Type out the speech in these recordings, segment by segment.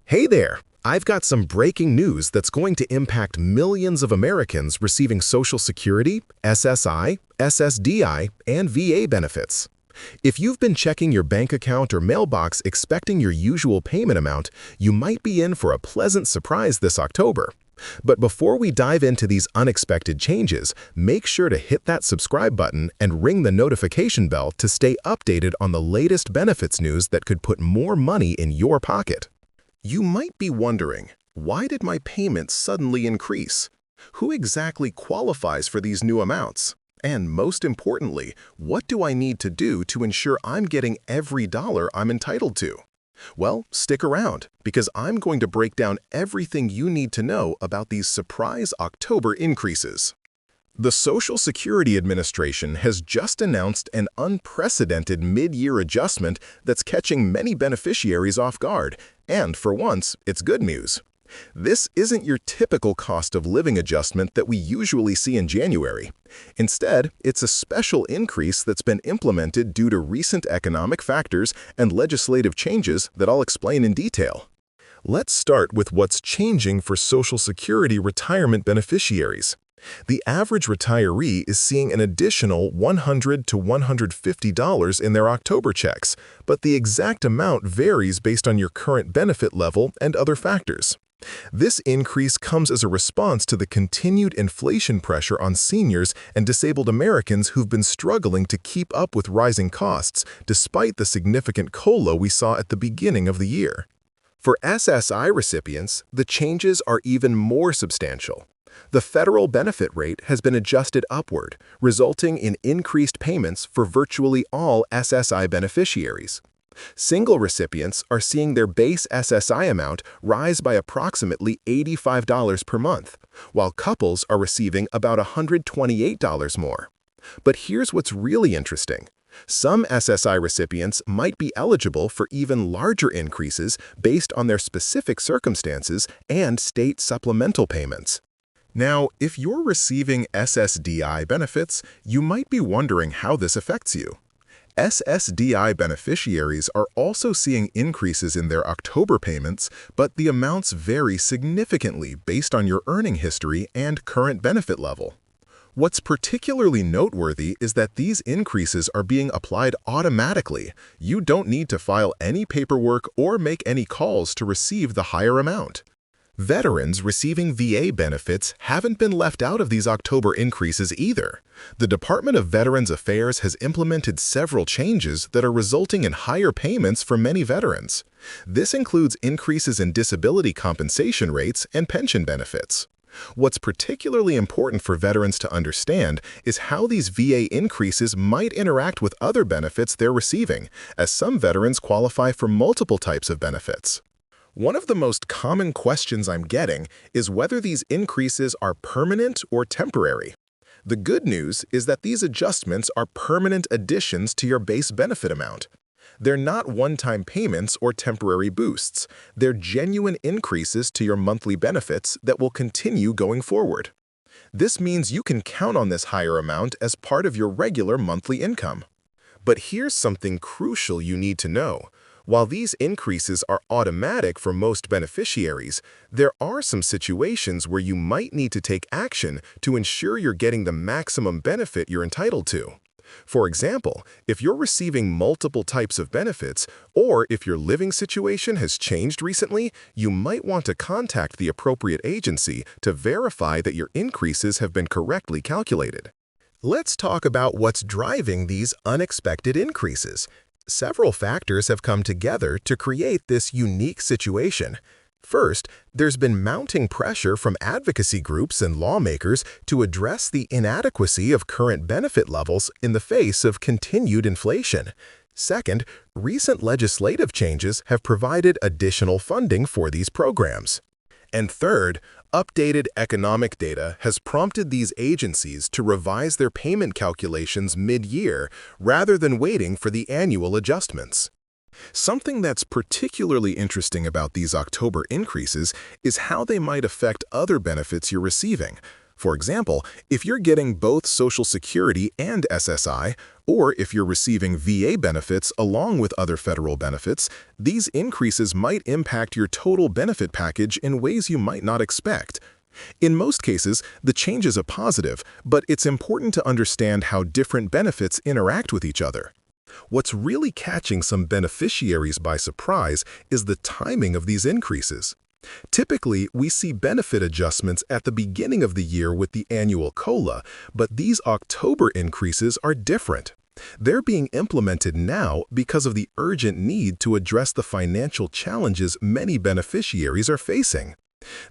Hey there! I've got some breaking news that's going to impact millions of Americans receiving Social Security, SSI, SSDI, and VA benefits. If you've been checking your bank account or mailbox expecting your usual payment amount, you might be in for a pleasant surprise this October. But before we dive into these unexpected changes, make sure to hit that subscribe button and ring the notification bell to stay updated on the latest benefits news that could put more money in your pocket. You might be wondering, why did my payments suddenly increase? Who exactly qualifies for these new amounts? And most importantly, what do I need to do to ensure I'm getting every dollar I'm entitled to? Well, stick around, because I'm going to break down everything you need to know about these surprise October increases. The Social Security Administration has just announced an unprecedented mid-year adjustment that's catching many beneficiaries off guard, and for once, it's good news. This isn't your typical cost of living adjustment that we usually see in January. Instead, it's a special increase that's been implemented due to recent economic factors and legislative changes that I'll explain in detail. Let's start with what's changing for Social Security retirement beneficiaries. The average retiree is seeing an additional $100 to $150 in their October checks, but the exact amount varies based on your current benefit level and other factors. This increase comes as a response to the continued inflation pressure on seniors and disabled Americans who've been struggling to keep up with rising costs, despite the significant COLA we saw at the beginning of the year. For SSI recipients, the changes are even more substantial. The federal benefit rate has been adjusted upward, resulting in increased payments for virtually all SSI beneficiaries. Single recipients are seeing their base SSI amount rise by approximately $85 per month, while couples are receiving about $128 more. But here's what's really interesting. Some SSI recipients might be eligible for even larger increases based on their specific circumstances and state supplemental payments. Now, if you're receiving SSDI benefits, you might be wondering how this affects you. SSDI beneficiaries are also seeing increases in their October payments, but the amounts vary significantly based on your earning history and current benefit level. What's particularly noteworthy is that these increases are being applied automatically. You don't need to file any paperwork or make any calls to receive the higher amount. Veterans receiving VA benefits haven't been left out of these October increases either. The Department of Veterans Affairs has implemented several changes that are resulting in higher payments for many veterans. This includes increases in disability compensation rates and pension benefits. What's particularly important for veterans to understand is how these VA increases might interact with other benefits they're receiving, as some veterans qualify for multiple types of benefits. One of the most common questions I'm getting is whether these increases are permanent or temporary. The good news is that these adjustments are permanent additions to your base benefit amount. They're not one-time payments or temporary boosts. They're genuine increases to your monthly benefits that will continue going forward. This means you can count on this higher amount as part of your regular monthly income. But here's something crucial you need to know. While these increases are automatic for most beneficiaries, there are some situations where you might need to take action to ensure you're getting the maximum benefit you're entitled to. For example, if you're receiving multiple types of benefits, or if your living situation has changed recently, you might want to contact the appropriate agency to verify that your increases have been correctly calculated. Let's talk about what's driving these unexpected increases. Several factors have come together to create this unique situation. First, there's been mounting pressure from advocacy groups and lawmakers to address the inadequacy of current benefit levels in the face of continued inflation. Second, recent legislative changes have provided additional funding for these programs. And third, updated economic data has prompted these agencies to revise their payment calculations mid-year rather than waiting for the annual adjustments. Something that's particularly interesting about these October increases is how they might affect other benefits you're receiving. For example, if you're getting both Social Security and SSI, or if you're receiving VA benefits along with other federal benefits, these increases might impact your total benefit package in ways you might not expect. In most cases, the change is a positive, but it's important to understand how different benefits interact with each other. What's really catching some beneficiaries by surprise is the timing of these increases. Typically, we see benefit adjustments at the beginning of the year with the annual COLA, but these October increases are different. They're being implemented now because of the urgent need to address the financial challenges many beneficiaries are facing.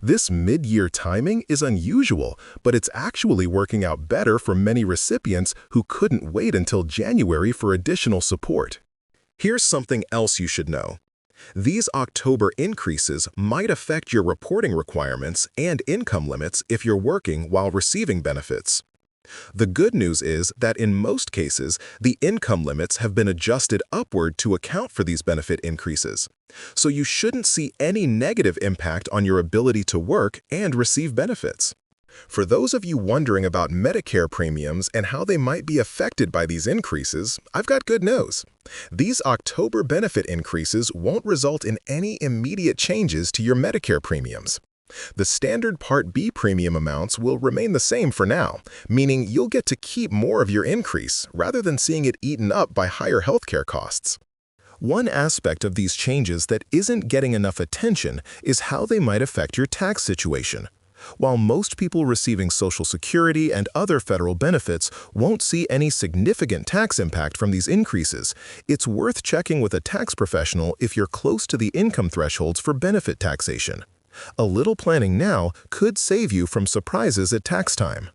This mid-year timing is unusual, but it's actually working out better for many recipients who couldn't wait until January for additional support. Here's something else you should know. These October increases might affect your reporting requirements and income limits if you're working while receiving benefits. The good news is that in most cases, the income limits have been adjusted upward to account for these benefit increases. So you shouldn't see any negative impact on your ability to work and receive benefits. For those of you wondering about Medicare premiums and how they might be affected by these increases, I've got good news. These October benefit increases won't result in any immediate changes to your Medicare premiums. The standard Part B premium amounts will remain the same for now, meaning you'll get to keep more of your increase rather than seeing it eaten up by higher healthcare costs. One aspect of these changes that isn't getting enough attention is how they might affect your tax situation. While most people receiving Social Security and other federal benefits won't see any significant tax impact from these increases, it's worth checking with a tax professional if you're close to the income thresholds for benefit taxation. A little planning now could save you from surprises at tax time.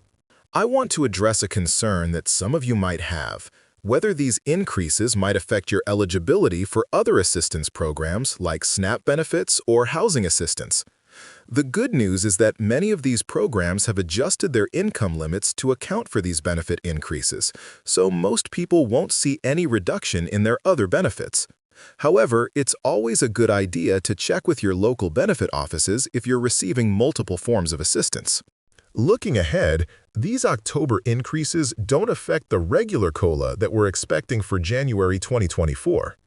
I want to address a concern that some of you might have, whether these increases might affect your eligibility for other assistance programs like SNAP benefits or housing assistance. The good news is that many of these programs have adjusted their income limits to account for these benefit increases, so most people won't see any reduction in their other benefits. However, it's always a good idea to check with your local benefit offices if you're receiving multiple forms of assistance. Looking ahead, these October increases don't affect the regular COLA that we're expecting for January 2024.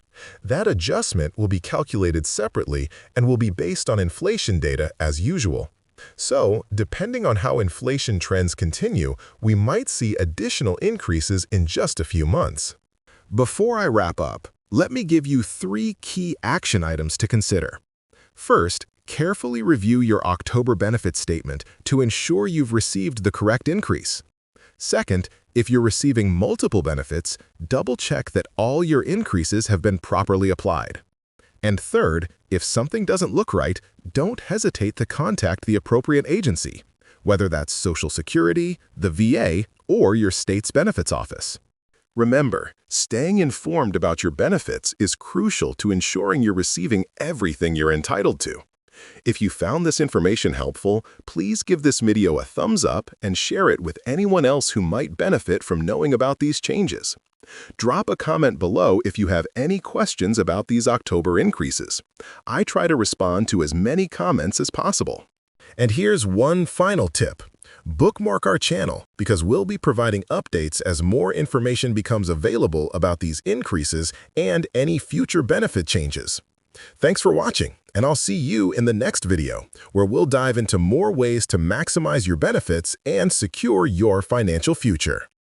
That adjustment will be calculated separately and will be based on inflation data as usual. So, depending on how inflation trends continue, we might see additional increases in just a few months. Before I wrap up, let me give you 3 key action items to consider. First, carefully review your October benefit statement to ensure you've received the correct increase. Second, if you're receiving multiple benefits, double-check that all your increases have been properly applied. And third, if something doesn't look right, don't hesitate to contact the appropriate agency, whether that's Social Security, the VA, or your state's benefits office. Remember, staying informed about your benefits is crucial to ensuring you're receiving everything you're entitled to. If you found this information helpful, please give this video a thumbs up and share it with anyone else who might benefit from knowing about these changes. Drop a comment below if you have any questions about these October increases. I try to respond to as many comments as possible. And here's one final tip. Bookmark our channel because we'll be providing updates as more information becomes available about these increases and any future benefit changes. Thanks for watching, and I'll see you in the next video, where we'll dive into more ways to maximize your benefits and secure your financial future.